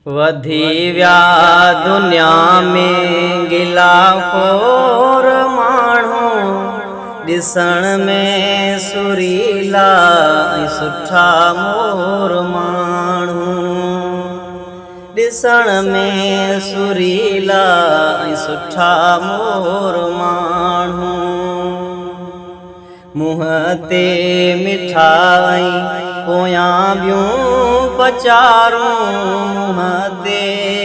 वधी विया दुनिया में गिला खोर माण्हू, ॾिसण में सुरीला ऐं सुठा मोर माण्हू। ॾिसण में सुरीला ऐं सुठा मोर माण्हू। मुंहं ते मिठाई पोयां ॿियूं पचारूं, मुंहं ते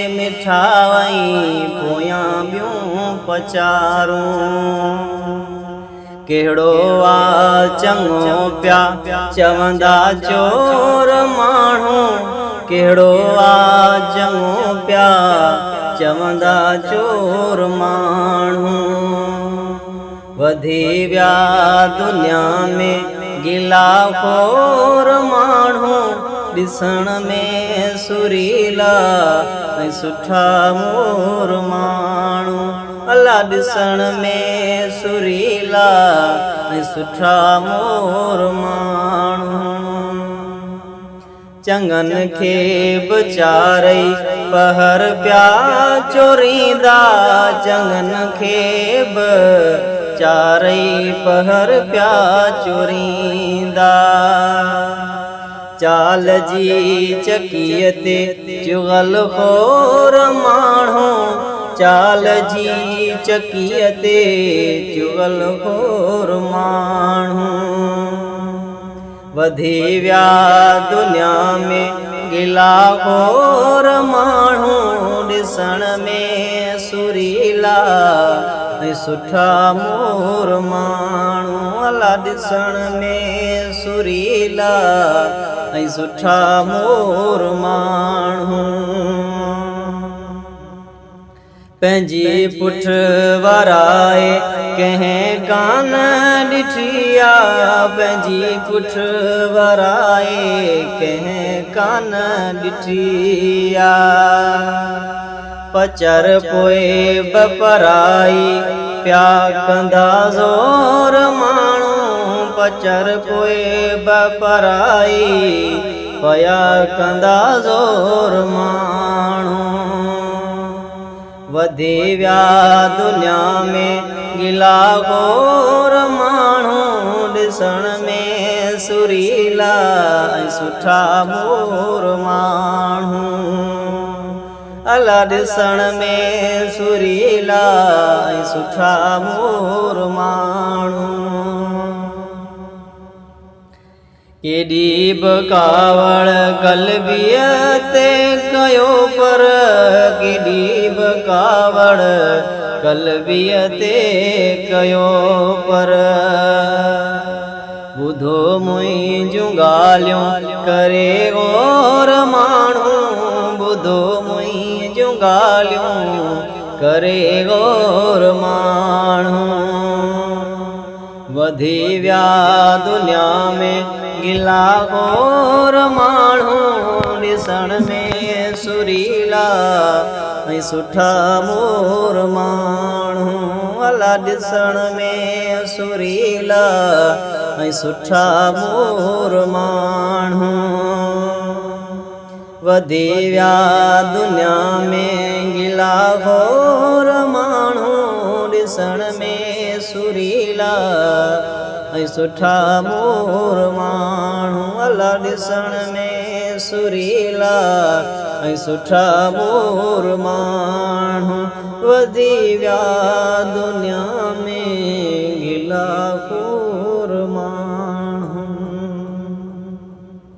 मिठाई पोयां ॿियूं पचारूं। कहिड़ो आ चङो पिया चवंदा चोर माण्हू, कहिड़ो आ चङो पिया चवंदा चोर माण्हू। वधी विया दुनिया में गिला खोर माण्हू, ॾिसण में सुरीला ऐं सुठा मोर माण्हू। अला ॾिसण में सुरीला ऐं सुठा मोर माण्हू। चङनि खे बि चारई पहर पिया चोरींदा, चङनि खे बि चारई पहर पिया चोरींदा। चाल जी चकीअ ते चुगल खोर माण्हू, चाल जी चकीअ ते चुगल खोर माण्हू। वधी विया दुनिया में गिला खोर माण्हू, ॾिसण में सुरीला ऐं सुठा मोर माण्हू। अला ॾिसण में सुरीला ऐं सुठा मोर माण्हू। पंहिंजी पुठ वाराए कंहिं कान ॾिठी आ, पंहिंजी पुठ वाराए कंहिं कान ॾिठी आ। पचर पोइ बपराई पिया कंदा ज़ोर माण्हू, पचर पोइ बपराई पिया कंदा ज़ोर माण्हू। वधी विया दुनिया में गिला खोर माण्हू, ॾिसण में सुरीला ऐं सुठा मोर माण्हू। अला ॾिसण में सुरीला ऐं सुठा मोर माण्हू। केॾी बि कावड़ कलबीअ ते कयो पर, केॾी बि कावड़ कलबीअ ते कयो पर। ॿुधो मुंहिंजूं ॻाल्हियूं करे गौर माण्हू, ॿुधो मुंहिंजूं ॻाल्हियूं करे गौर माण्हू। वधी विया दुनिया में गिला खोर माण्हू, ॾिसण में सुरीला ऐं सुठा मोर माण्हू। अला ॾिसण में सुरीला ऐं सुठा मोर माण्हू। वधी विया दुनिया में गिला खोर माण्हू, ॾिसण में सुरीला ऐं सुठा मोर माण्हू। अला ॾिसण में सुरीला ऐं सुठा मोर माण्हू। वधी विया दुनिया में गिला खोर माण्हू।